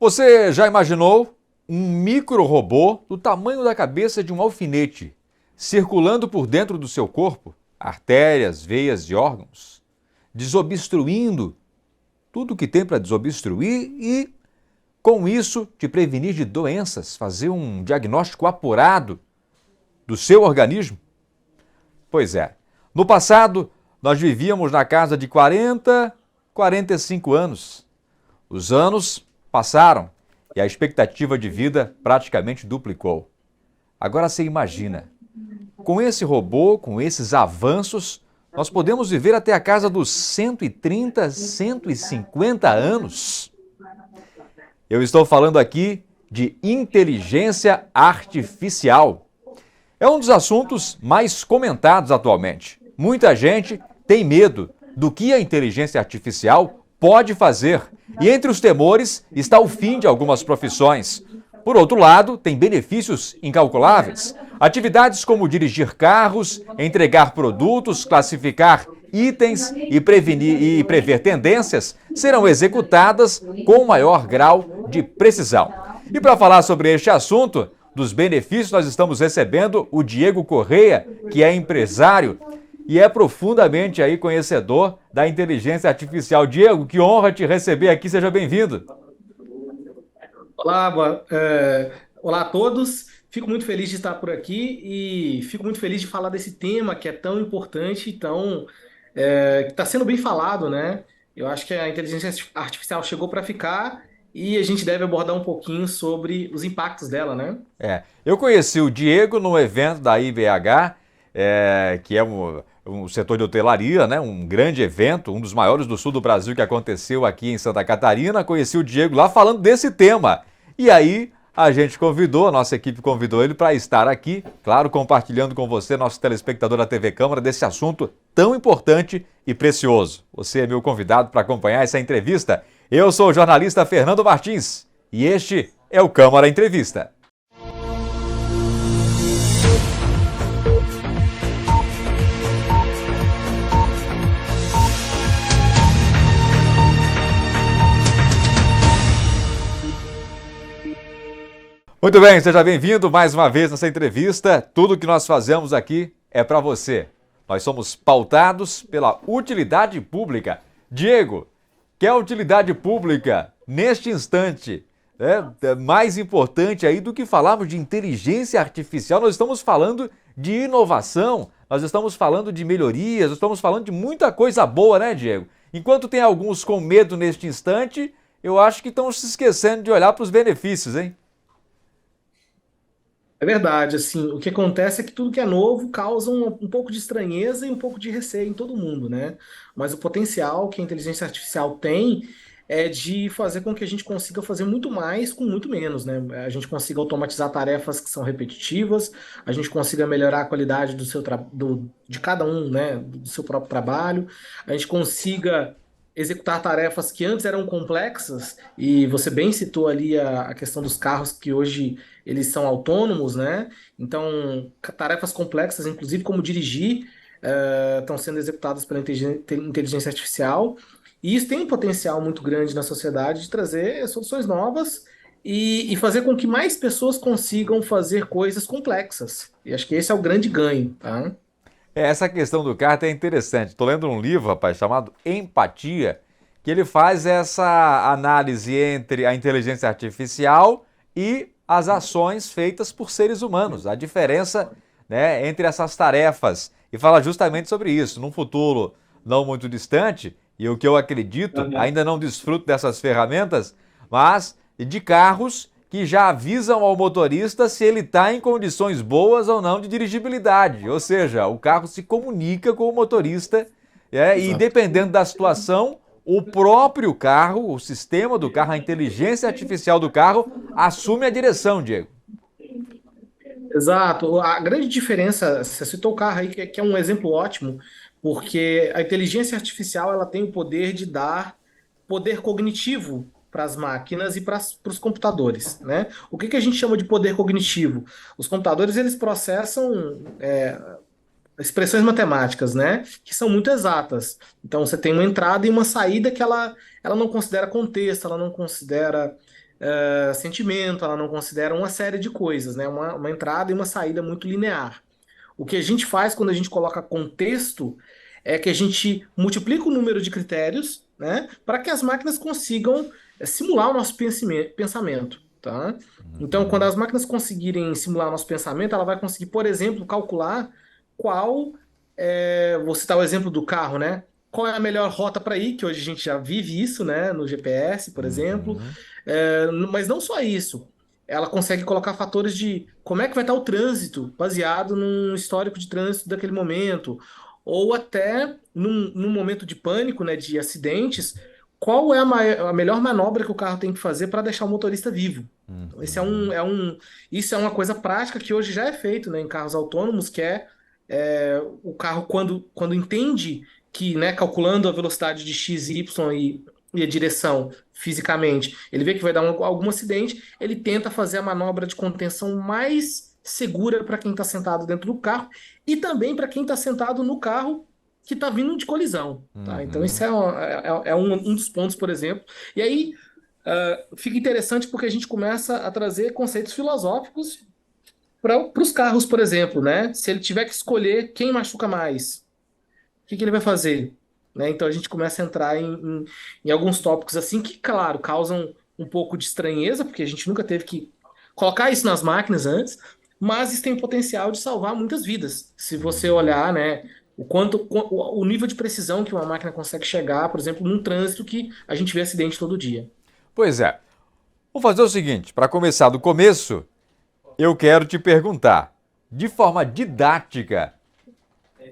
Você já imaginou um micro-robô do tamanho da cabeça de um alfinete circulando por dentro do seu corpo, artérias, veias e órgãos, desobstruindo tudo que tem para desobstruir e, com isso, te prevenir de doenças, fazer um diagnóstico apurado do seu organismo? Pois é. No passado, nós vivíamos na casa de 40, 45 anos. Os anos passaram e a expectativa de vida praticamente duplicou. Agora você imagina, com esse robô, com esses avanços, nós podemos viver até a casa dos 130, 150 anos. Eu estou falando aqui de inteligência artificial. É um dos assuntos mais comentados atualmente. Muita gente tem medo do que a inteligência artificial pode fazer. E entre os temores está o fim de algumas profissões. Por outro lado, tem benefícios incalculáveis. Atividades como dirigir carros, entregar produtos, classificar itens e prever tendências serão executadas com maior grau de precisão. E para falar sobre este assunto, dos benefícios, nós estamos recebendo o Diego Correia, que é empresário e é profundamente aí conhecedor da inteligência artificial. Diego, que honra te receber aqui, seja bem-vindo. Olá, olá a todos. Fico muito feliz de estar por aqui e fico muito feliz de falar desse tema que é tão importante, que está sendo bem falado, né? Eu acho que a inteligência artificial chegou para ficar e a gente deve abordar um pouquinho sobre os impactos dela, né? Eu conheci o Diego no evento da IBH, que é um setor de hotelaria, né? Um grande evento, um dos maiores do sul do Brasil que aconteceu aqui em Santa Catarina. Conheci o Diego lá falando desse tema. E aí a gente convidou, a nossa equipe convidou ele para estar aqui, claro, compartilhando com você, nosso telespectador da TV Câmara, desse assunto tão importante e precioso. Você é meu convidado para acompanhar essa entrevista. Eu sou o jornalista Fernando Martins e este é o Câmara Entrevista. Muito bem, seja bem-vindo mais uma vez nessa entrevista. Tudo que nós fazemos aqui é para você. Nós somos pautados pela utilidade pública. Diego, que é a utilidade pública neste instante? É mais importante aí do que falarmos de inteligência artificial. Nós estamos falando de inovação, nós estamos falando de melhorias, nós estamos falando de muita coisa boa, né, Diego? Enquanto tem alguns com medo neste instante, eu acho que estão se esquecendo de olhar para os benefícios, hein? É verdade, assim, o que acontece é que tudo que é novo causa um pouco de estranheza e um pouco de receio em todo mundo, né? Mas o potencial que a inteligência artificial tem é de fazer com que a gente consiga fazer muito mais com muito menos, né? A gente consiga automatizar tarefas que são repetitivas, a gente consiga melhorar a qualidade de cada um, né? Do seu próprio trabalho, a gente consiga executar tarefas que antes eram complexas, e você bem citou ali a questão dos carros que hoje eles são autônomos, né? Então, tarefas complexas, inclusive como dirigir, estão sendo executadas pela inteligência artificial. E isso tem um potencial muito grande na sociedade de trazer soluções novas e fazer com que mais pessoas consigam fazer coisas complexas. E acho que esse é o grande ganho, tá? Essa questão do carro é interessante. Estou lendo um livro, rapaz, chamado Empatia, que ele faz essa análise entre a inteligência artificial e as ações feitas por seres humanos, a diferença, né, entre essas tarefas. E fala justamente sobre isso. Num futuro não muito distante, e o que eu acredito, ainda não desfruto dessas ferramentas, mas de carros que já avisam ao motorista se ele está em condições boas ou não de dirigibilidade. Ou seja, o carro se comunica com o motorista e Exato. dependendo da situação, o próprio carro, o sistema do carro, a inteligência artificial do carro assume a direção, Diego. Exato. A grande diferença, você citou o carro aí, que é um exemplo ótimo, porque a inteligência artificial ela tem o poder de dar poder cognitivo para as máquinas e para os computadores, né? O que a gente chama de poder cognitivo? Os computadores eles processam expressões matemáticas, né? Que são muito exatas. Então você tem uma entrada e uma saída que ela não considera contexto, ela não considera. sentimento, ela não considera uma série de coisas, né? Uma entrada e uma saída muito linear. O que a gente faz quando a gente coloca contexto é que a gente multiplica o número de critérios, né, para que as máquinas consigam simular o nosso pensamento, tá? Então, quando Uhum. as máquinas conseguirem simular o nosso pensamento, ela vai conseguir, por exemplo, calcular qual, vou citar o exemplo do carro, né? Qual é a melhor rota para ir, que hoje a gente já vive isso, né, no GPS, por exemplo. Uhum. Mas não só isso. Ela consegue colocar fatores de como é que vai estar o trânsito, baseado num histórico de trânsito daquele momento, ou até num momento de pânico, né, de acidentes, qual é a melhor manobra que o carro tem que fazer para deixar o motorista vivo. Então, Uhum. isso é uma coisa prática que hoje já é feito, né, em carros autônomos, que o carro, quando entende que, né, calculando a velocidade de x, y e a direção fisicamente, ele vê que vai dar algum acidente, ele tenta fazer a manobra de contenção mais segura para quem está sentado dentro do carro e também para quem está sentado no carro que está vindo de colisão. Tá? Então, isso Uhum. é um dos pontos, por exemplo. E aí fica interessante porque a gente começa a trazer conceitos filosóficos para os carros, por exemplo, né? Se ele tiver que escolher quem machuca mais, que ele vai fazer? Né? Então a gente começa a entrar em alguns tópicos assim que, claro, causam um pouco de estranheza, porque a gente nunca teve que colocar isso nas máquinas antes, mas isso tem o potencial de salvar muitas vidas. Se você Uhum. olhar, né, o nível de precisão que uma máquina consegue chegar, por exemplo, num trânsito que a gente vê acidente todo dia. Pois é. Vou fazer o seguinte, para começar do começo, eu quero te perguntar, de forma didática,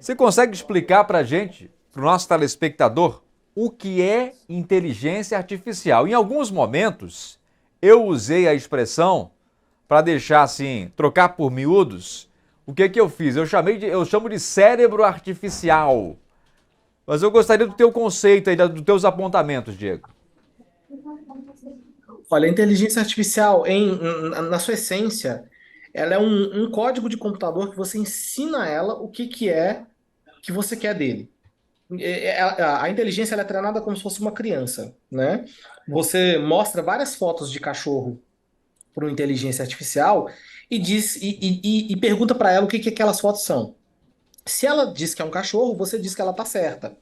você consegue explicar para a gente, para o nosso telespectador, o que é inteligência artificial? Em alguns momentos, eu usei a expressão para deixar assim, trocar por miúdos. O que que eu fiz? Eu chamo de cérebro artificial. Mas eu gostaria do teu conceito aí, dos teus apontamentos, Diego. Olha, a inteligência artificial, na sua essência, ela é um código de computador que você ensina a ela o que, que é que você quer dele. A inteligência ela é treinada como se fosse uma criança, né? Você mostra várias fotos de cachorro para uma inteligência artificial e e pergunta para ela o que aquelas fotos são. Se ela diz que é um cachorro, você diz que ela tá certa.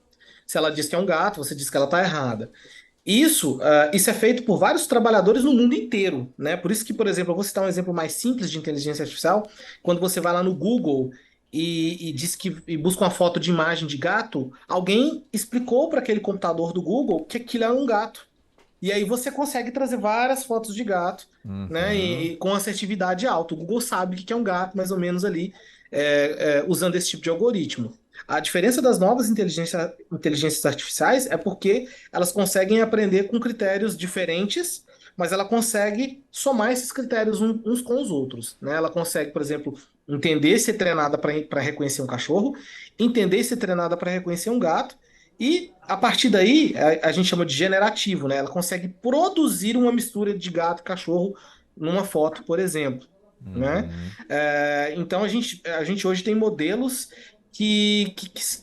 Se ela diz que é um gato, você diz que ela tá errada. Isso é feito por vários trabalhadores no mundo inteiro, né? Por isso que, por exemplo, eu vou citar um exemplo mais simples de inteligência artificial. Quando você vai lá no Google e busca uma foto de imagem de gato, alguém explicou para aquele computador do Google que aquilo é um gato. E aí você consegue trazer várias fotos de gato, né? Uhum. E com assertividade alta. O Google sabe o que é um gato, mais ou menos ali, usando esse tipo de algoritmo. A diferença das novas inteligências artificiais é porque elas conseguem aprender com critérios diferentes, mas ela consegue somar esses critérios uns com os outros, né? Ela consegue, por exemplo, entender se é treinada para reconhecer um cachorro, entender se é treinada para reconhecer um gato e a partir daí, a gente chama de generativo, né? Ela consegue produzir uma mistura de gato e cachorro numa foto, por exemplo, né? Uhum. Então a gente hoje tem modelos que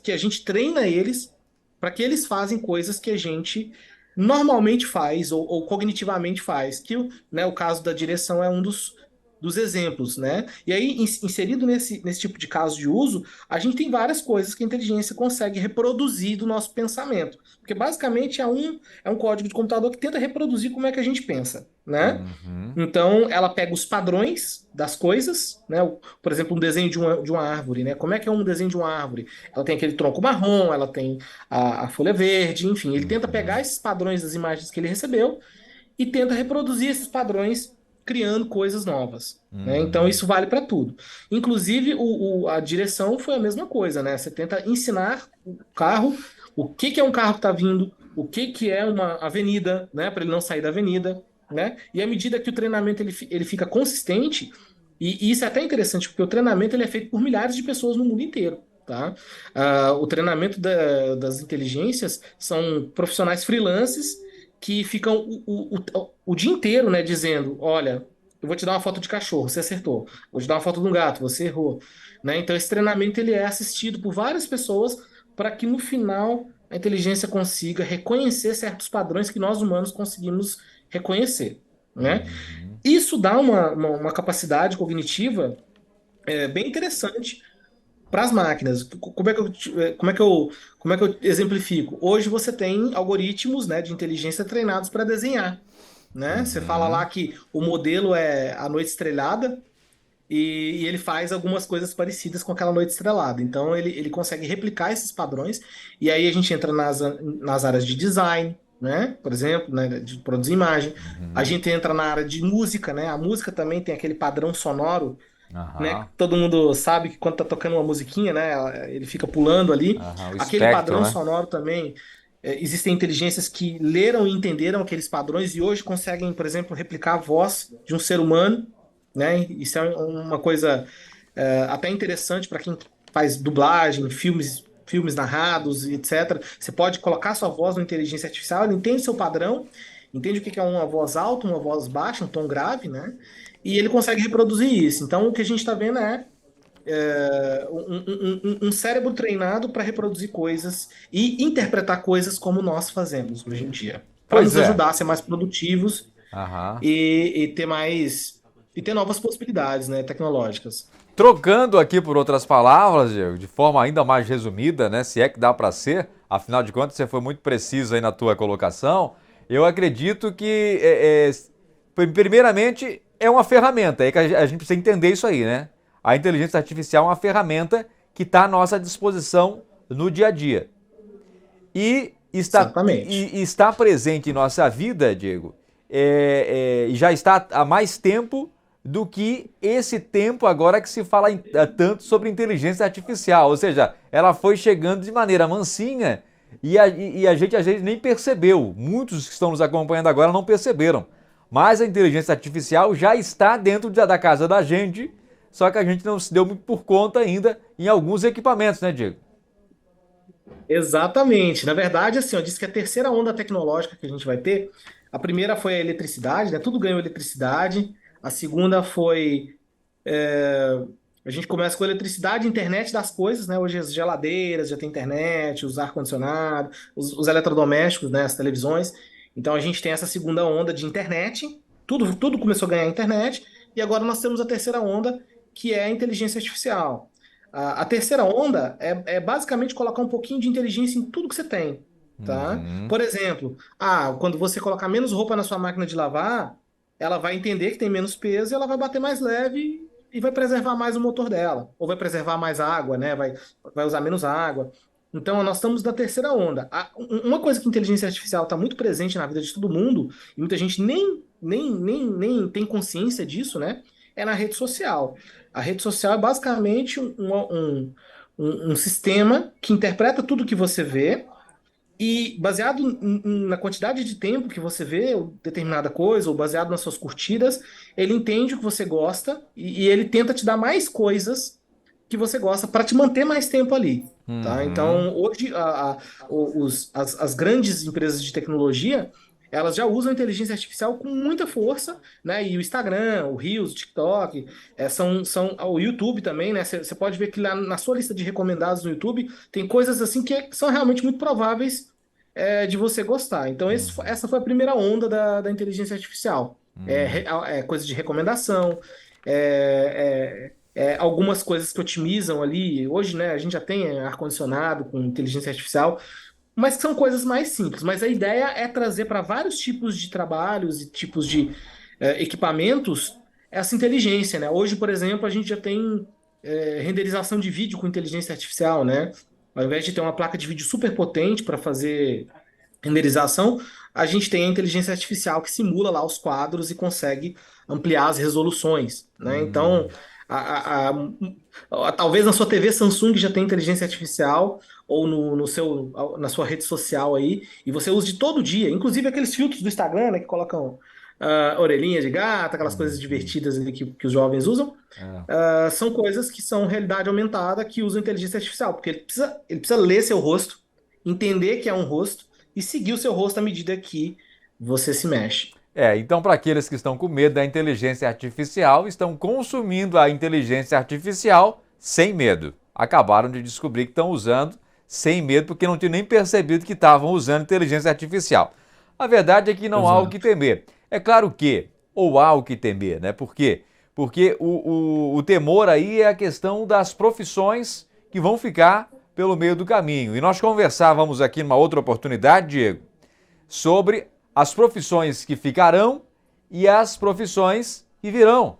a gente treina eles para que eles fazem coisas que a gente normalmente faz ou cognitivamente faz, que né, o caso da direção é um dos exemplos, né? E aí, inserido nesse tipo de caso de uso, a gente tem várias coisas que a inteligência consegue reproduzir do nosso pensamento. Porque basicamente é um código de computador que tenta reproduzir como é que a gente pensa, né? Uhum. Então, ela pega os padrões das coisas, né? Por exemplo, um desenho de uma árvore, né? Como é que é um desenho de uma árvore? Ela tem aquele tronco marrom, ela tem a folha verde, enfim. Ele tenta pegar Uhum. esses padrões das imagens que ele recebeu e tenta reproduzir esses padrões criando coisas novas. Né? Então Uhum. isso vale para tudo. Inclusive a direção foi a mesma coisa, né? Você tenta ensinar o carro o que é um carro que está vindo, o que é uma avenida, né? Para ele não sair da avenida, né? E à medida que o treinamento ele fica consistente, e isso é até interessante porque o treinamento ele é feito por milhares de pessoas no mundo inteiro. Tá? O treinamento das inteligências são profissionais freelances que ficam o dia inteiro, né, dizendo, olha, eu vou te dar uma foto de cachorro, você acertou. Vou te dar uma foto de um gato, você errou. Né? Então esse treinamento ele é assistido por várias pessoas para que no final a inteligência consiga reconhecer certos padrões que nós humanos conseguimos reconhecer. né? Isso dá uma capacidade cognitiva bem interessante para as máquinas. Como é que eu exemplifico? Hoje você tem algoritmos, né, de inteligência treinados para desenhar, né? Você fala lá Uhum. que o modelo é a noite estrelada e ele faz algumas coisas parecidas com aquela noite estrelada. Então ele consegue replicar esses padrões e aí a gente entra nas áreas de design, né? Por exemplo, né, de produzir imagem. A Uhum. gente entra na área de música, né? A música também tem aquele padrão sonoro, né? Que Aham. todo mundo sabe que quando tá tocando uma musiquinha, né? Ele fica pulando ali. Aham. O Aquele espectro, padrão né? sonoro também. Existem inteligências que leram e entenderam aqueles padrões e hoje conseguem, por exemplo, replicar a voz de um ser humano, né? Isso é uma coisa até interessante para quem faz dublagem, filmes narrados, e etc. Você pode colocar sua voz na inteligência artificial, ele entende seu padrão, entende o que é uma voz alta, uma voz baixa, um tom grave, né? E ele consegue reproduzir isso. Então, o que a gente está vendo é um cérebro treinado para reproduzir coisas e interpretar coisas como nós fazemos hoje em dia, para Pois nos é. ajudar a ser mais produtivos Aham. e ter novas possibilidades, né, tecnológicas. Trocando aqui por outras palavras, Diego, de forma ainda mais resumida, né, se é que dá para ser, afinal de contas você foi muito preciso aí na tua colocação, eu acredito que, primeiramente, é uma ferramenta, é que a gente precisa entender isso aí, né? A inteligência artificial é uma ferramenta que está à nossa disposição no dia a dia. Exatamente. E está presente em nossa vida, Diego, e já está há mais tempo do que esse tempo agora que se fala tanto sobre inteligência artificial. Ou seja, ela foi chegando de maneira mansinha e a gente às vezes nem percebeu. Muitos que estão nos acompanhando agora não perceberam. Mas a inteligência artificial já está dentro da casa da gente, só que a gente não se deu muito por conta ainda em alguns equipamentos, né, Diego? Exatamente. Na verdade, assim, eu disse que a terceira onda tecnológica que a gente vai ter, a primeira foi a eletricidade, né? Tudo ganhou eletricidade. A segunda foi a gente começa com a eletricidade, internet das coisas, né? Hoje as geladeiras já tem internet, os ar-condicionado, os eletrodomésticos, né? As televisões. Então a gente tem essa segunda onda de internet. Tudo começou a ganhar internet. E agora nós temos a terceira onda, que é a inteligência artificial. A terceira onda é basicamente colocar um pouquinho de inteligência em tudo que você tem, tá? Uhum. Por exemplo, quando você colocar menos roupa na sua máquina de lavar, ela vai entender que tem menos peso e ela vai bater mais leve e vai preservar mais o motor dela, ou vai preservar mais água, né? Vai usar menos água. Então, nós estamos na terceira onda. Uma coisa que a inteligência artificial está muito presente na vida de todo mundo, e muita gente nem tem consciência disso, né? É na rede social. A rede social é basicamente um sistema que interpreta tudo que você vê e baseado na quantidade de tempo que você vê determinada coisa, ou baseado nas suas curtidas, ele entende o que você gosta e ele tenta te dar mais coisas que você gosta para te manter mais tempo ali. Tá? Uhum. Então, hoje, as grandes empresas de tecnologia, elas já usam a inteligência artificial com muita força, né? E o Instagram, o Reels, o TikTok, o YouTube também, né? Você pode ver que lá na sua lista de recomendados no YouTube tem coisas assim que são realmente muito prováveis de você gostar. Então, essa foi a primeira onda da inteligência artificial. Coisa de recomendação, algumas coisas que otimizam ali. Hoje, né, a gente já tem ar-condicionado com inteligência artificial, mas que são coisas mais simples. Mas a ideia é trazer para vários tipos de trabalhos e tipos de equipamentos essa inteligência, né? Hoje, por exemplo, a gente já tem renderização de vídeo com inteligência artificial, né? Ao invés de ter uma placa de vídeo super potente para fazer renderização, a gente tem a inteligência artificial que simula lá os quadros e consegue ampliar as resoluções, né? Então, talvez na sua TV Samsung já tenha inteligência artificial ou na sua rede social aí, e você use de todo dia, inclusive aqueles filtros do Instagram, né, que colocam orelhinha de gato, aquelas coisas Uhum. divertidas ali que os jovens usam, É. são coisas que são realidade aumentada que usam inteligência artificial, porque ele precisa ler seu rosto, entender que é um rosto e seguir o seu rosto à medida que você se mexe. Então, para aqueles que estão com medo da inteligência artificial, estão consumindo a inteligência artificial sem medo. Acabaram de descobrir que estão usando sem medo porque não tinham nem percebido que estavam usando inteligência artificial. A verdade é que não há o que Exato. temer. É claro que ou há o que temer, né? Por quê? Porque o temor aí é a questão das profissões que vão ficar pelo meio do caminho. E nós conversávamos aqui numa outra oportunidade, Diego, sobre as profissões que ficarão e as profissões que virão.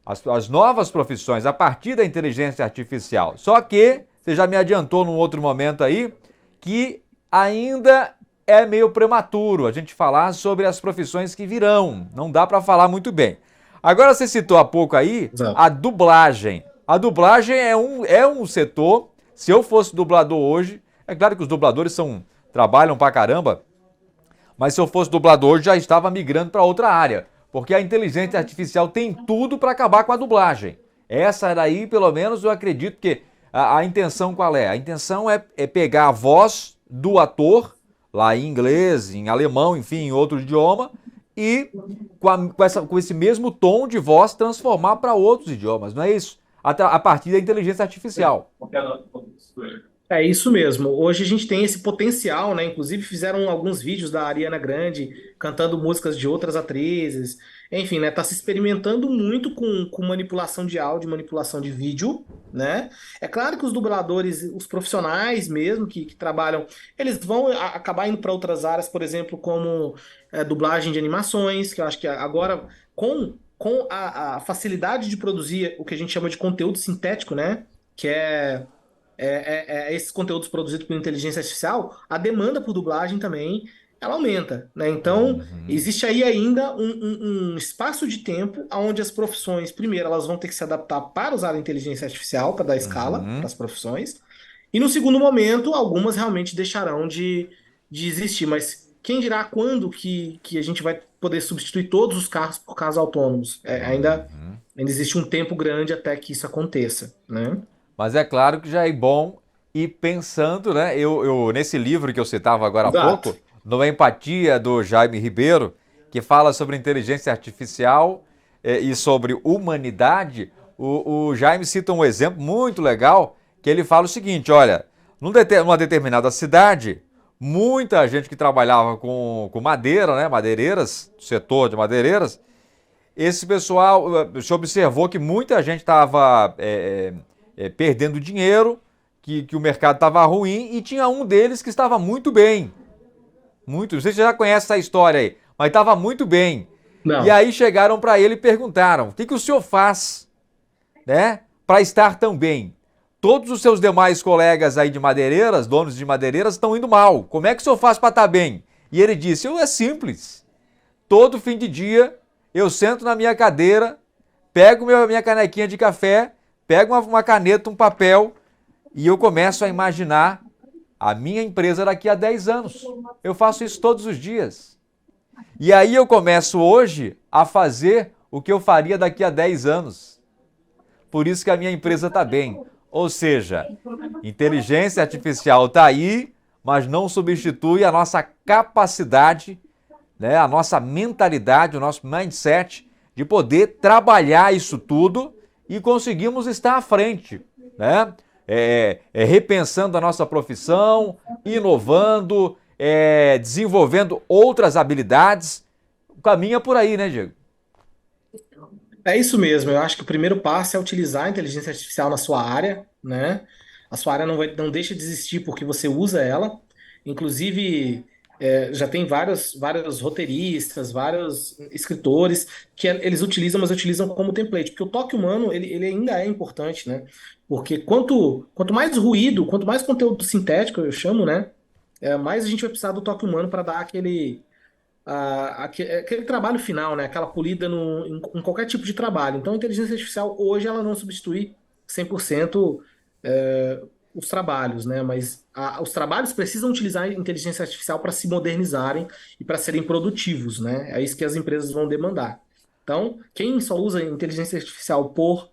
As novas profissões a partir da inteligência artificial. Só que, você já me adiantou num outro momento aí, que ainda é meio prematuro a gente falar sobre as profissões que virão. Não dá para falar muito bem. Agora você citou há pouco aí Exato. a dublagem. A dublagem é um setor, se eu fosse dublador hoje, é claro que os dubladores trabalham pra caramba, mas se eu fosse dublador hoje já estava migrando para outra área, porque a inteligência artificial tem tudo para acabar com a dublagem. Essa daí, pelo menos, eu acredito que a intenção qual é? A intenção é pegar a voz do ator, lá em inglês, em alemão, enfim, em outro idioma, e com esse mesmo tom de voz transformar para outros idiomas, não é isso? A partir da inteligência artificial. É isso mesmo. Hoje a gente tem esse potencial, né? Inclusive fizeram alguns vídeos da Ariana Grande cantando músicas de outras atrizes. Enfim, né? Tá se experimentando muito com manipulação de áudio, manipulação de vídeo, né? É claro que os dubladores, os profissionais mesmo que trabalham, eles vão acabar indo para outras áreas, por exemplo, como dublagem de animações, que eu acho que agora com a facilidade de produzir o que a gente chama de conteúdo sintético, né? Que esses conteúdos produzidos por inteligência artificial, a demanda por dublagem também ela aumenta, né? Então, Uhum, existe aí ainda um espaço de tempo onde as profissões, primeiro, elas vão ter que se adaptar para usar a inteligência artificial, para dar escala para uhum. as profissões, e no segundo momento, algumas realmente deixarão de existir, mas quem dirá quando que a gente vai poder substituir todos os carros por carros autônomos? Ainda existe um tempo grande até que isso aconteça, né? Mas é claro que já é bom ir pensando, né? Nesse livro que eu citava agora há Exato. pouco, no Empatia, do Jaime Ribeiro, que fala sobre inteligência artificial e sobre humanidade, o Jaime cita um exemplo muito legal, que ele fala o seguinte, olha, numa determinada cidade, muita gente que trabalhava com madeira, né? Madeireiras, setor de madeireiras, esse pessoal, se observou que muita gente estava perdendo dinheiro, que o mercado estava ruim, e tinha um deles que estava muito bem. Muito, não sei se você já conhece essa história aí, mas estava muito bem. E Não. aí chegaram para ele e perguntaram: o que o senhor faz, né, para estar tão bem? Todos os seus demais colegas aí de madeireiras, donos de madeireiras, estão indo mal. Como é que o senhor faz para estar bem? E ele disse: é simples. Todo fim de dia eu sento na minha cadeira, pego minha canequinha de café, pego uma caneta, um papel e eu começo a imaginar a minha empresa daqui a 10 anos. Eu faço isso todos os dias. E aí eu começo hoje a fazer o que eu faria daqui a 10 anos. Por isso que a minha empresa está bem. Ou seja, inteligência artificial está aí, mas não substitui a nossa capacidade, né, a nossa mentalidade, o nosso mindset de poder trabalhar isso tudo e conseguirmos estar à frente, né? Repensando a nossa profissão, inovando, desenvolvendo outras habilidades. O caminho é por aí, né, Diego? É isso mesmo. Eu acho que o primeiro passo é utilizar a inteligência artificial na sua área, né? A sua área não deixa de existir porque você usa ela. Inclusive, já tem vários roteiristas, vários escritores que eles utilizam, mas utilizam como template. Porque o toque humano, ele ainda é importante, né? Porque quanto mais ruído, quanto mais conteúdo sintético, eu chamo, né? Mais a gente vai precisar do toque humano para dar aquele trabalho final, né? Aquela polida em qualquer tipo de trabalho. Então, a inteligência artificial hoje ela não substitui 100% os trabalhos, né? Mas os trabalhos precisam utilizar a inteligência artificial para se modernizarem e para serem produtivos, né? É isso que as empresas vão demandar. Então, quem só usa a inteligência artificial por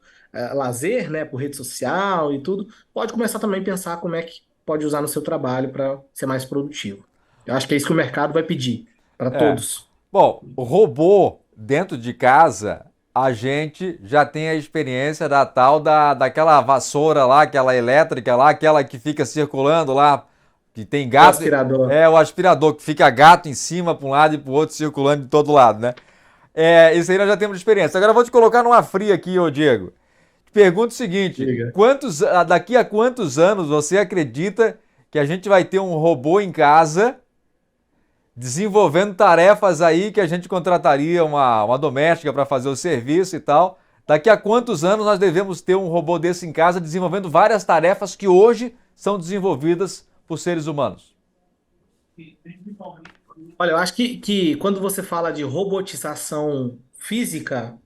lazer, né? Por rede social e tudo, pode começar também a pensar como é que pode usar no seu trabalho para ser mais produtivo. Eu acho que é isso que o mercado vai pedir para É. todos. Bom, o robô dentro de casa, a gente já tem a experiência da tal daquela vassoura lá, aquela elétrica lá, aquela que fica circulando lá, que tem O gato. aspirador. É o aspirador que fica gato em cima para um lado e para o outro circulando de todo lado, né? Isso aí nós já temos experiência. Agora eu vou te colocar numa fria aqui, ô Diego. Te pergunto o seguinte: Diga. daqui a quantos anos você acredita que a gente vai ter um robô em casa desenvolvendo tarefas aí que a gente contrataria uma doméstica para fazer o serviço e tal? Daqui a quantos anos nós devemos ter um robô desse em casa desenvolvendo várias tarefas que hoje são desenvolvidas por seres humanos? Olha, eu acho que quando você fala de robotização física,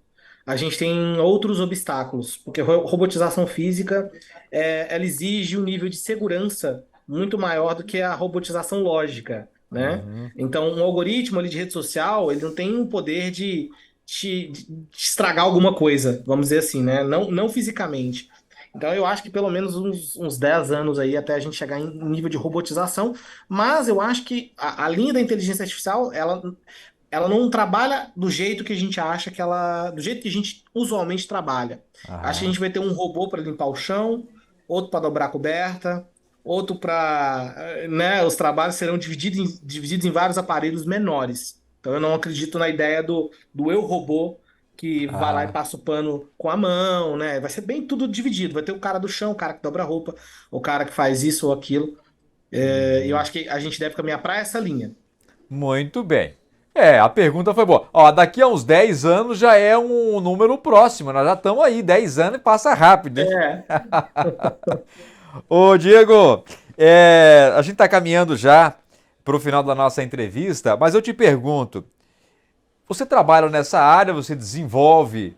a gente tem outros obstáculos, porque robotização física, ela exige um nível de segurança muito maior do que a robotização lógica, né? Uhum. Então, um algoritmo ali de rede social, ele não tem o poder de estragar alguma coisa, vamos dizer assim, né? Não fisicamente. Então, eu acho que pelo menos uns 10 anos aí até a gente chegar em nível de robotização, mas eu acho que a linha da inteligência artificial, ela não trabalha do jeito que a gente acha que ela, do jeito que a gente usualmente trabalha. Acho que a Aham. gente vai ter um robô para limpar o chão, outro para dobrar a coberta, outro para, né, os trabalhos serão divididos em vários aparelhos menores. Então eu não acredito na ideia do eu robô que vai lá e Ah. passa o pano com a mão, né? Vai ser bem tudo dividido. Vai ter o cara do chão, o cara que dobra a roupa, o cara que faz isso ou aquilo. Eu Uhum. acho que a gente deve caminhar para essa linha. Muito bem. A pergunta foi boa. Ó, daqui a uns 10 anos já é um número próximo. Nós já estamos aí, 10 anos e passa rápido, hein? É. Ô, Diego, a gente está caminhando já para o final da nossa entrevista, mas eu te pergunto: você trabalha nessa área, você desenvolve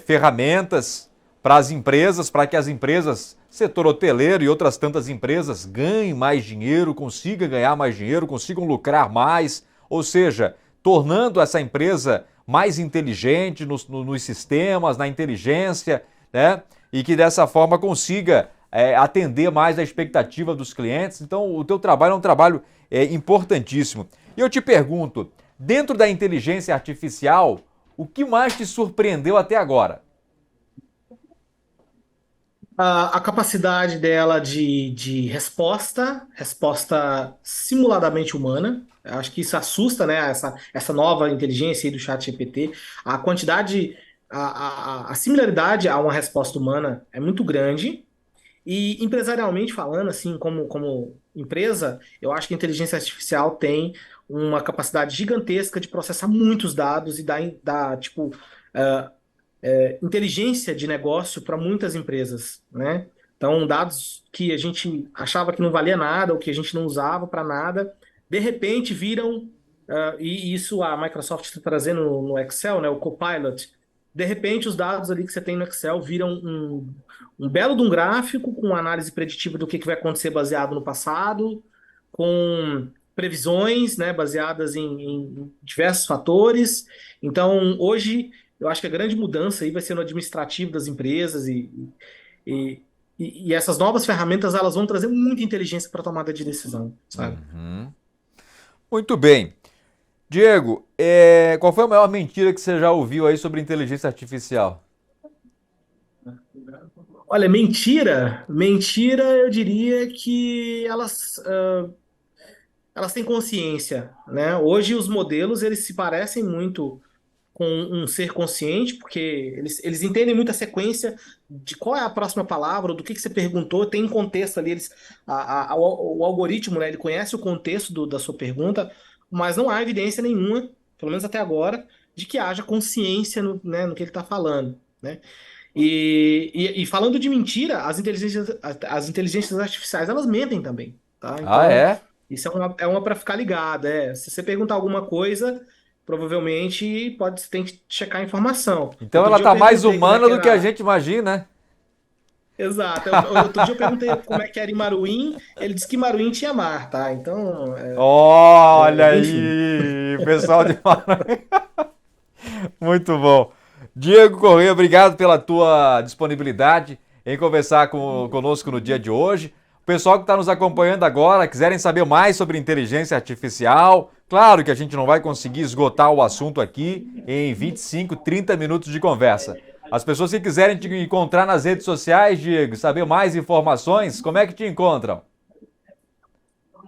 ferramentas para as empresas, para que as empresas, setor hoteleiro e outras tantas empresas, ganhem mais dinheiro, consigam ganhar mais dinheiro, consigam lucrar mais, ou seja, tornando essa empresa mais inteligente nos sistemas, na inteligência, né? E que dessa forma consiga atender mais a expectativa dos clientes. Então, o teu trabalho é um trabalho importantíssimo. E eu te pergunto, dentro da inteligência artificial, o que mais te surpreendeu até agora? A capacidade dela de resposta simuladamente humana. Eu acho que isso assusta, né? Essa nova inteligência aí do chat GPT. A quantidade, a similaridade a uma resposta humana é muito grande. E empresarialmente falando, assim, como empresa, eu acho que a inteligência artificial tem uma capacidade gigantesca de processar muitos dados e dar tipo, inteligência de negócio para muitas empresas, né? Então, dados que a gente achava que não valia nada, ou que a gente não usava para nada, de repente viram, e isso a Microsoft está trazendo no Excel, né? O Copilot. De repente, os dados ali que você tem no Excel viram um belo de um gráfico com análise preditiva do que vai acontecer baseado no passado, com previsões, né, baseadas em diversos fatores. Então, hoje eu acho que a grande mudança aí vai ser no administrativo das empresas e, e essas novas ferramentas elas vão trazer muita inteligência para a tomada de decisão, sabe? Uhum. Muito bem. Diego, qual foi a maior mentira que você já ouviu aí sobre inteligência artificial? Olha, mentira, eu diria que elas têm consciência, né? Hoje os modelos eles se parecem muito com um ser consciente, porque eles entendem muito a sequência de qual é a próxima palavra, do que você perguntou, tem um contexto ali, o algoritmo, né, ele conhece o contexto da sua pergunta, mas não há evidência nenhuma, pelo menos até agora, de que haja consciência no, né, no que ele está falando, né? E falando de mentira, as inteligências artificiais, elas mentem também, tá? Ah, Então, é? isso é uma para ficar ligado, é. Se você perguntar alguma coisa, provavelmente você tem que checar a informação. Então Outro ela dia eu tá mais perguntei como é humana que do que a era. gente imagina, né? Exato. Outro dia eu perguntei como é que era em Maruim, ele disse que Maruim tinha mar, tá? Então, Olha enfim. aí, pessoal de Manaus. Muito bom. Diego Corrêa, obrigado pela tua disponibilidade em conversar conosco no dia de hoje. O pessoal que está nos acompanhando agora, quiserem saber mais sobre inteligência artificial, claro que a gente não vai conseguir esgotar o assunto aqui em 25, 30 minutos de conversa. As pessoas que quiserem te encontrar nas redes sociais, Diego, saber mais informações, como é que te encontram?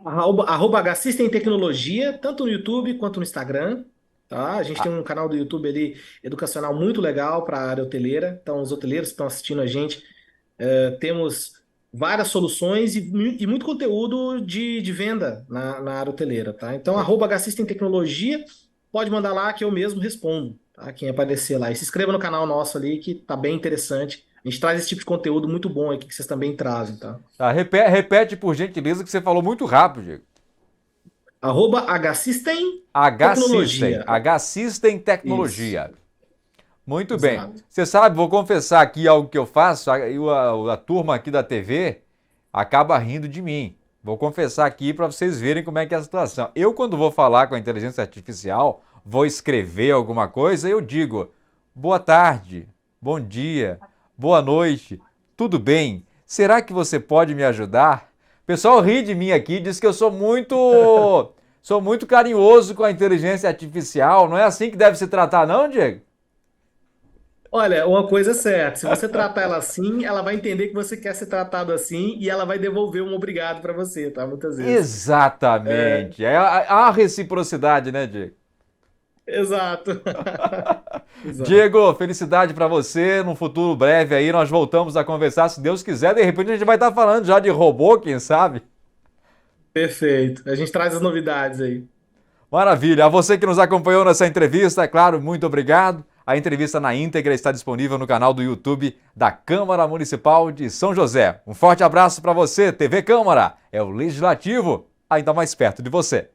Arroba HSystem Tecnologia, tanto no YouTube quanto no Instagram. tá? A gente Ah, tem um canal do YouTube ali educacional muito legal para a área hoteleira. Então, os hoteleiros que estão assistindo a gente, temos várias soluções e muito conteúdo de venda na área hoteleira, tá? Então, @Assistem Tecnologia, pode mandar lá que eu mesmo respondo, tá? Quem aparecer lá. E se inscreva no canal nosso ali, que tá bem interessante. A gente traz esse tipo de conteúdo muito bom aqui que vocês também trazem, tá? tá, repete, por gentileza, que você falou muito rápido, Diego. @Assistem H-System, Tecnologia. H-System Isso, Tecnologia. Muito bem. exato. Você sabe, vou confessar aqui algo que eu faço, a turma aqui da TV acaba rindo de mim. Vou confessar aqui para vocês verem como é que é a situação. Eu, quando vou falar com a inteligência artificial, vou escrever alguma coisa, eu digo: boa tarde, bom dia, boa noite, tudo bem? Será que você pode me ajudar? O pessoal ri de mim aqui, diz que eu sou muito carinhoso com a inteligência artificial. Não é assim que deve se tratar, não, Diego? Olha, uma coisa é certa, se você tratar ela assim, ela vai entender que você quer ser tratado assim e ela vai devolver um obrigado para você, tá? Muitas vezes. É, Exatamente. É a reciprocidade, né, Diego? exato. Exato. Diego, felicidade para você. Num futuro breve aí nós voltamos a conversar, se Deus quiser. De repente a gente vai estar falando já de robô, quem sabe? Perfeito. A gente traz as novidades aí. Maravilha. A você que nos acompanhou nessa entrevista, é claro, muito obrigado. A entrevista na íntegra está disponível no canal do YouTube da Câmara Municipal de São José. Um forte abraço para você. TV Câmara é o legislativo ainda mais perto de você.